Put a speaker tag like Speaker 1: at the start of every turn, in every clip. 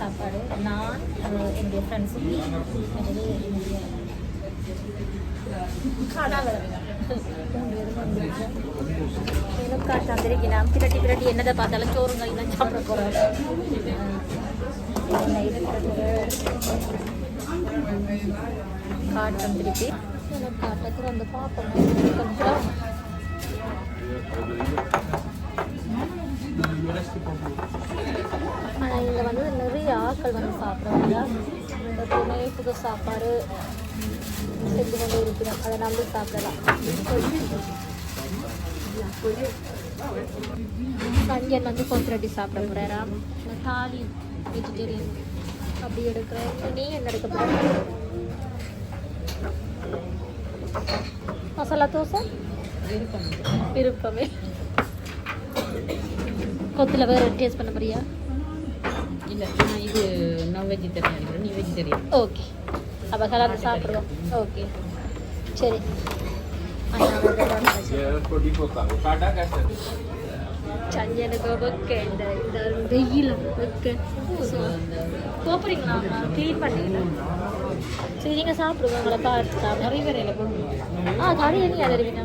Speaker 1: சாப்பாடு. நான் என்னுடைய ஃப்ரெண்ட்ஸுக்கு என்னுடைய காட்டு வந்திருக்கேன். பிரட்டி பிரட்டி என்னதை பார்த்தாலும் சோறுங்க இன்னும் சாப்பிட போகிறோம். காட்டு வந்துருக்கு. எனக்கு காட்டுக்கு வந்து பார்ப்போம் கொஞ்சம். ஆனால் இங்கே வந்து நிறைய ஆட்கள் வந்து சாப்பிட்றாங்க. எப்பவுமே புது சாப்பாடு செஞ்சு கொண்டு இருக்கிறோம். அதை நம்பி சாப்பிடலாம். சஞ்சன் வந்து கொத்துரட்டி சாப்பிட போகிறாராம். தாலி வெஜிடேரியன் அப்படி எடுக்கிறேன். நீ என்ன எடுக்க போகிற? மசாலா தோசை விருப்பமே. கொத்தில் வேறு டேஸ்ட் பண்ண போறியா?
Speaker 2: இல்லை, இது நான் வெஜிடேரியன், நீ வெஜிடேரியன்.
Speaker 1: ஓகே, அப்போ கலந்து சாப்பிடுவோம். ஓகே சரி. சஞ்சனுக்கு வைக்க இந்த வெயில் வைக்க போறீங்களா? க்ளீன் பண்ணிக்கலாம். சரி நீங்கள் சாப்பிடுவோம். உங்களை பார்த்து
Speaker 2: நிறைய வரையில் போடுவோம்.
Speaker 1: கறி என்ன அறிவினா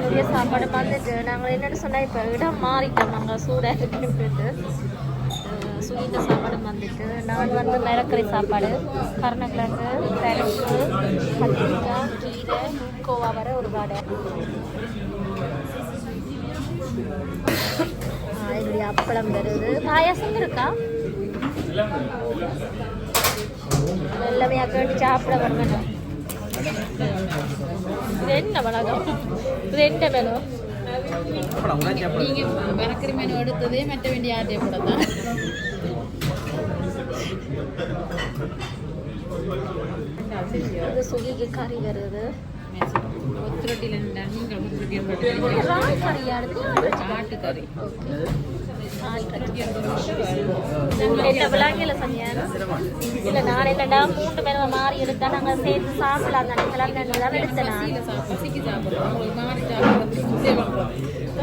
Speaker 1: நிறைய சாப்பாடு பார்த்துட்டு நாங்கள் என்னென்னு சொன்னால் இப்போ இடம் மாறிட்டோம். நாங்கள் சூடாக இருக்குன்ட்டு சுவீட்ட சாப்பாடு வந்துட்டு நான் வந்து மிளக்கறி சாப்பாடு, கருணக்கிழங்கு, பருப்பு, கத்திரிக்காய், கீரை, கோவா வர ஒரு வடை. என்னுடைய அப்பளம் வருது. பாயாசம் இருக்கா? எல்லாமே கேட்டு சாப்பிட வரணும். இது என்ன மிளகம்? இது என்ன மிளகம்?
Speaker 2: நீங்கள் மிளக்கறி மெனு எடுத்ததே மற்ற வேண்டிய ஆட்டையை போட தான்.
Speaker 1: இது சுகிக்கு கறி வருது.
Speaker 2: கொத்துரட்டியில் நீங்கள் ஆட்டுக்கறி
Speaker 1: என்ன விளாங்கல சனியா? இல்லை நான் என்னடா 3 பேர் மாறி எடுத்தா நாங்கள் சேர்த்து சாப்பிடலாம் தானே கிளம்பி எடுத்தேன்.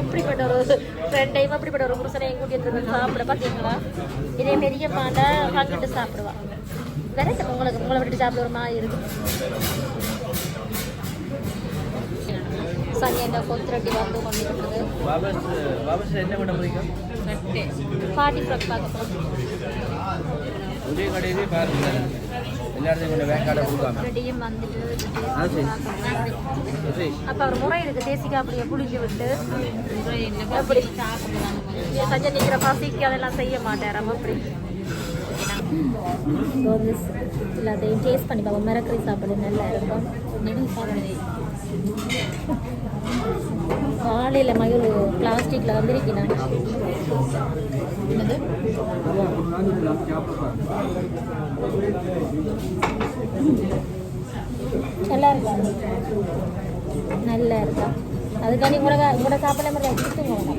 Speaker 1: அப்படிப்பட்ட ஒரு ஃப்ரெண்டையும் அப்படிப்பட்ட ஒரு புருஷனையும் கூட்டிட்டு வந்து சாப்பிட பார்த்தீங்களா? இதே பெரிய பாண்டா பங்கிட்டு சாப்பிடுவா. வேற உங்களை விட்டு சாப்பிட ஒரு மாதிரி இருக்கு. சனியா கொத்துரட்டி வந்து கொண்டு இருக்குது. பாட்டி ஃப்ராக் பார்க்க போகிறோம். ரெடியும் வந்துட்டு அப்போ அவர் முறை இருக்குது. தேசிக்கா அப்படியே புளிஞ்சு விட்டு அப்படி சஞ்சய் நிற்கிற பசிக்கு அதெல்லாம் செய்ய மாட்டார். அப்படி எல்லாத்தையும் டேஸ்ட் பண்ணி பார்ப்போம். மிளக்கறி சாப்பாடு நல்லா இருக்கும். காலையில் மயில் பிளாஸ்டிக்கில் வந்துருக்கேன். என்னது நல்லா இருக்கா? நல்லா இருக்கா? அதுக்காண்டி கூட சாப்பிட மாதிரி வச்சுக்கோங்க.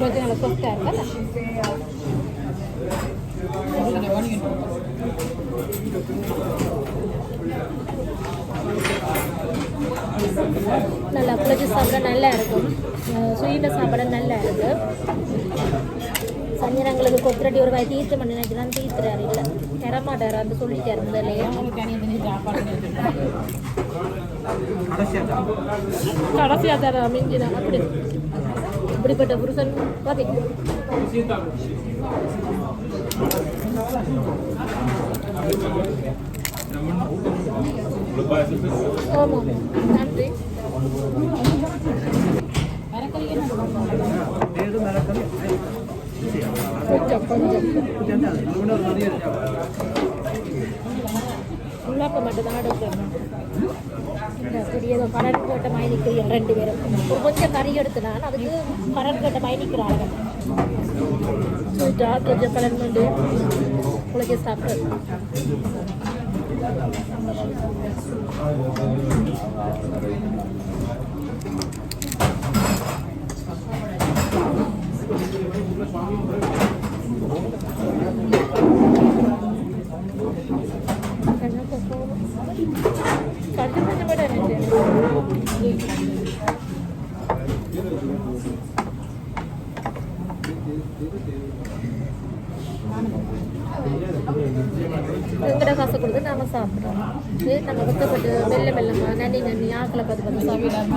Speaker 1: கொஞ்சம் நல்லா சொஃப்டாக இருக்கா? நல்லா புளிச்சு சாப்பிட நல்லா இருக்கும். சுயிட்ட சாப்பிட நல்லா இருக்கு. சஞ்சனங்களுக்கு கொத்துரட்டி ஒரு வாய் தீர்த்து பண்ணி நினைச்சுதான் தீர்த்துறாரு. இல்லை தரமாட்டார் அந்த சொல்லிட்டார் முதல்லையே. கடைசியாக தர மிஞ்சிதான். அப்படி இப்படிப்பட்ட புருஷன் பார்த்தீங்க. ஆமாம் நன்றி. கொஞ்சம் உள்ளாக்க மட்டும்தான் எடுக்கணும். ஏதோ பரட் போட்ட மயனிக்கிறீங்க 2 பேரும். கொஞ்சம் கறி எடுத்துனான் அதுக்கு பரட் போட்ட மயனிக்கிறாங்க. ஸ்வீட்டா கொஞ்சம் கலர் பண்ணி உலக சாப்பிட்றது. கண்டு நம்ம சாப்பிட்றோம். இது நம்ம வெக்கப்பட்டு மெல்ல மெல்லமாக நன்னி ஆக்களை பார்த்து சாப்பிடலாம்.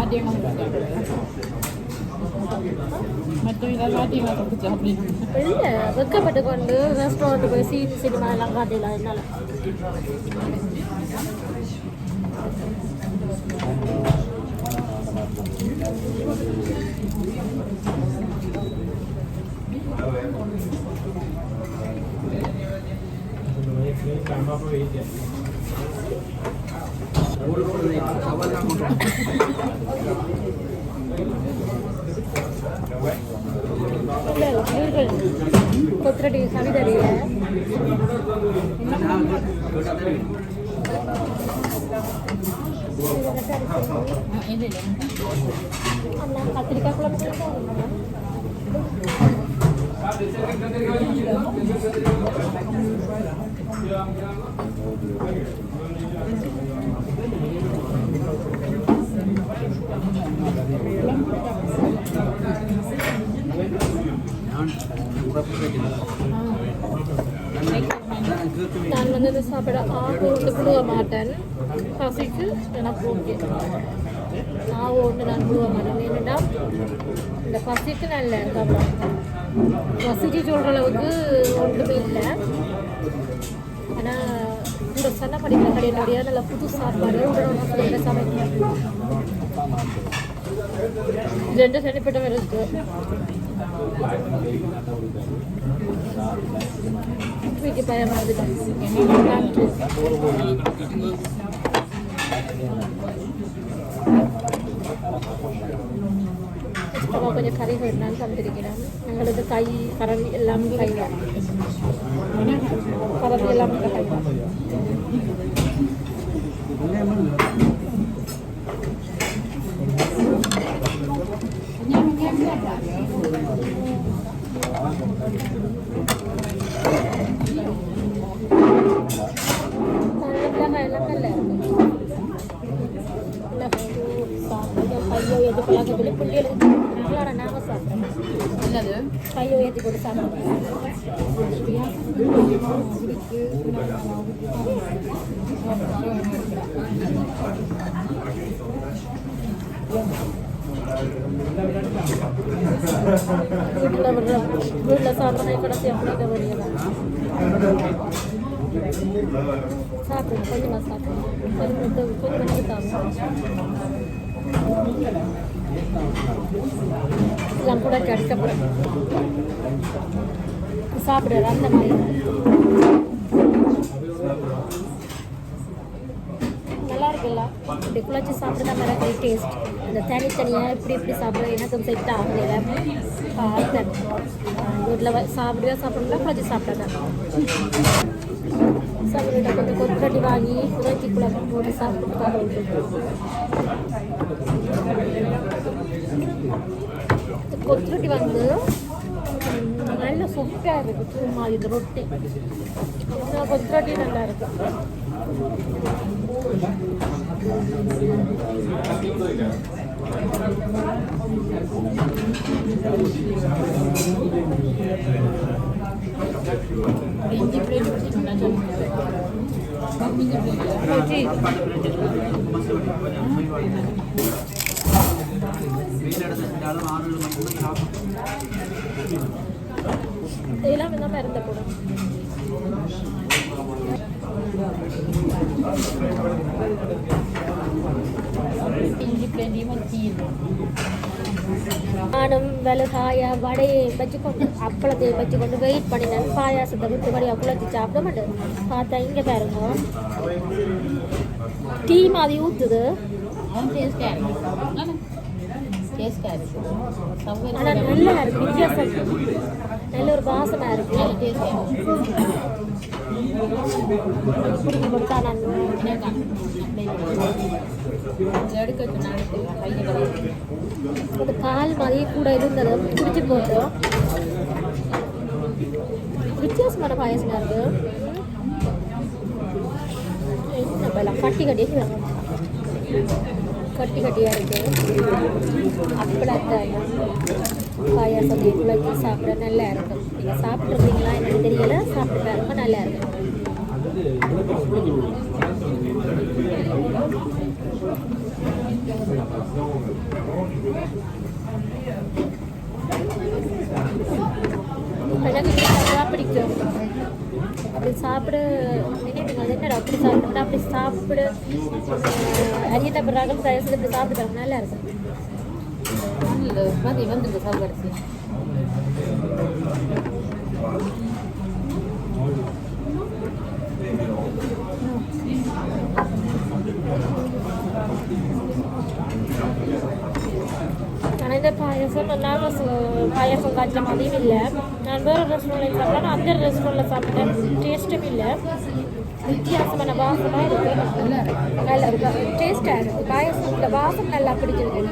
Speaker 1: இல்லை வெக்கப்பட்டு கொண்டு ரெஸ்டாரண்ட்டு போய் சினிமா எல்லாம் காட்டிடலாம் என்னால். கொத்தரடி கவிதறிய கத்திரிக்காய் குழம்பு நான் வந்து இதை சாப்பிட ஒன்று புழுவ மாட்டேன். பசிக்கு எனக்கு ஓகே. ஒன்று நான் புழுவ மாட்டேன். என்னென்னா இந்த பசிக்கு நல்ல சாப்பிடுவேன். பசிக்கு சொல்கிற அளவுக்கு ஒன்றுமே இல்லை. ஆனால் இந்த சண்டை படிக்கிற கடையினுடைய நல்ல புது சாப்பாடு உடனே சமைக்கணும். ரெண்டு தனிப்பட்ட இருக்கு. வீட்டு பயமாக கொஞ்சம் கறி வேணும்னு தந்திருக்கிறேன். எங்களுக்கு கை கரண்டி எல்லாமே கை தான். கரண்டி எல்லாமே கை தான். கையை ஏற்றி பழக்கத்தில் பிள்ளைகளுக்கு நாங்கள் சாப்பிட்றோம். கையை ஏற்றி போட்டு சாப்பிட்றோம். வீட்டில் சாப்பிட்றேன் கடைசி அப்படிங்க வழியெல்லாம் சாப்பிடுங்க. கொஞ்சமாக சாப்பிடுங்க. கொஞ்சம் சாப்பிடுங்க. எல்லாம் கூட கிடைக்கப்படும் சாப்பிடுற அந்த மாதிரி நல்லா இருக்குல்ல. இப்படி குழச்சி சாப்பிட்றதா மாதிரி டேஸ்ட். இந்த தனித்தனியாக இப்படி சாப்பிட்றது எனக்கு செட் ஆகுது. பார்த்தேன் வீட்டில் சாப்பிடணும்னா குழச்சி சாப்பிட்றேன். சாப்பிட கொஞ்சம் கொத்தரட்டி வாங்கி குழச்சி குழம்பு போட்டு சாப்பிட்டு கொத்தரட்டி வந்து நல்ல சூப்பராக இருக்குது. சும்மா இது ரொட்டி கொத்தரட்டி நல்லா இருக்கு. இஞ்சி பிளேட் இதெல்லாம் இந்த மருந்த கூட இஞ்சி பிளேட் நானும் வெளுகாய வடையை வச்சுக்கொண்டு அப்பளத்தை வச்சுக்கொண்டு வெயிட் பண்ணினேன். பாயாசத்தை விட்டு வடையாக குழச்சி சாப்பிட மாட்டேன். பார்த்தா இங்கே பாருங்க டீ மாதிரி ஊற்றுது. ஆனால் நல்லா இருக்கு. வித்தியாசம் நல்ல ஒரு வாசமாக இருக்கு. பிடிக்க கொடுத்தா நான் ஒரு கால் மாதிரி கூட இருந்தது குடிச்சு போட்டு வித்தியாசமான பாயசமாக இருக்கு. கட்டி கட்டியாக இருக்கு. அப்பளத்தை பாயாசத்தை குழச்சி சாப்பிட நல்லா இருக்கும். நீங்கள் சாப்பிட்ருக்கீங்களா எனக்கு தெரியல. சாப்பிட்டு பாருங்க நல்லா இருக்கும். எனக்கு இதுதான் பிடிக்கும். அப்படி சாப்பிட நினைவுங்க என்னடா அப்படி சாப்பிட்டோம்னா அப்படி சாப்பிட அரிய தப்புறாங்க இப்படி சாப்பிடுறாங்க நல்லா இருக்கும்.
Speaker 2: வந்துருக்கு சாப்பாடு
Speaker 1: ஆனால் இந்த பாயசம் நாங்கள் பாயசம் காய்ச்ச மாதிரியும் இல்லை. நான் வேறு ரெஸ்டாரண்ட்டில் சாப்பிட்டேன், அந்த ரெஸ்டாரண்ட்டில் சாப்பிட்டேன், டேஸ்ட்டும் இல்லை. வித்தியாசமான வாசமாக இருக்குது, நல்லா இருக்கு, டேஸ்ட்டாக இருக்குது. பாயசம் இந்த வாசம் நல்லா பிடிச்சிருக்கு.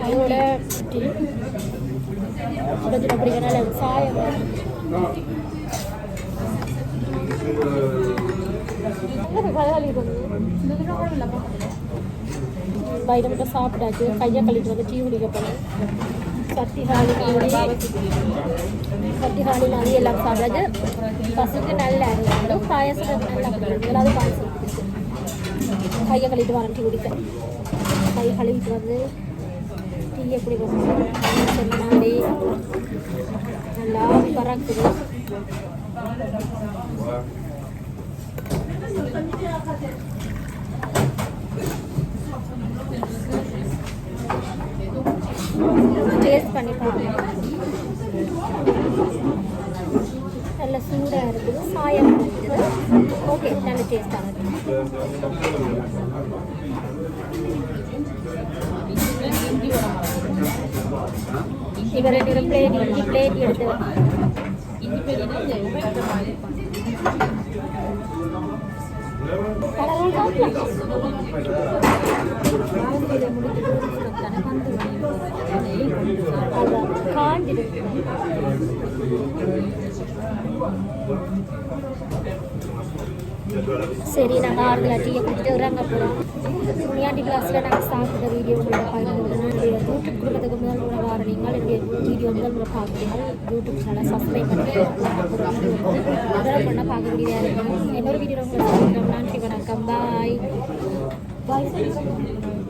Speaker 1: அதோட அப்படிங்கிற நல்ல சாயம் பைரவத்தை சாப்பிட்டாச்சு. கையை கழிட்டு வந்து டீ குடிக்க போனேன். சத்திஹாலி மாதிரி எல்லாம் சாப்பிடாது. பசுக்கு நல்லா இருந்தது. பாயசம் நல்லா பிடிக்கும். அது பாயசம் கையை கழிட்டு வரேன் டீ குடிக்க. கையை கழுவிட்டு வந்து டீயை குடிக்க சொன்னாலே நல்லா பறக்குது. டேஸ்ட் பண்ணி பாருங்க. நல்ல சூடாக இருக்குது, சாயம் இருக்குது. ஓகே, நல்ல டேஸ்டாக இருக்குது. இவர் பிளேட் எடுத்து சரி, நாங்கள் ஆறுதலாக டீயை குடிச்சிட்டு வராங்க போகிறோம். முனியாண்டி கிளாஸில் நாங்கள் சாப்பிட்ட வீடியோ உங்களோட பகிர்ந்துக்கிறேன். என்னுடைய யூடியூப் குடும்பத்துக்கு முதல் முறை வார நீங்கள் என்னுடைய வீடியோ முதல் முறை பார்க்குறீங்க. யூடியூப் சேனலை சப்ஸ்கிரைப் பண்ணி முதல் பண்ண பார்க்கக்கூடியதாக இருக்கும். இன்னொரு வீடியோ உங்களை நன்றி, வணக்கம், பாய் பாய்.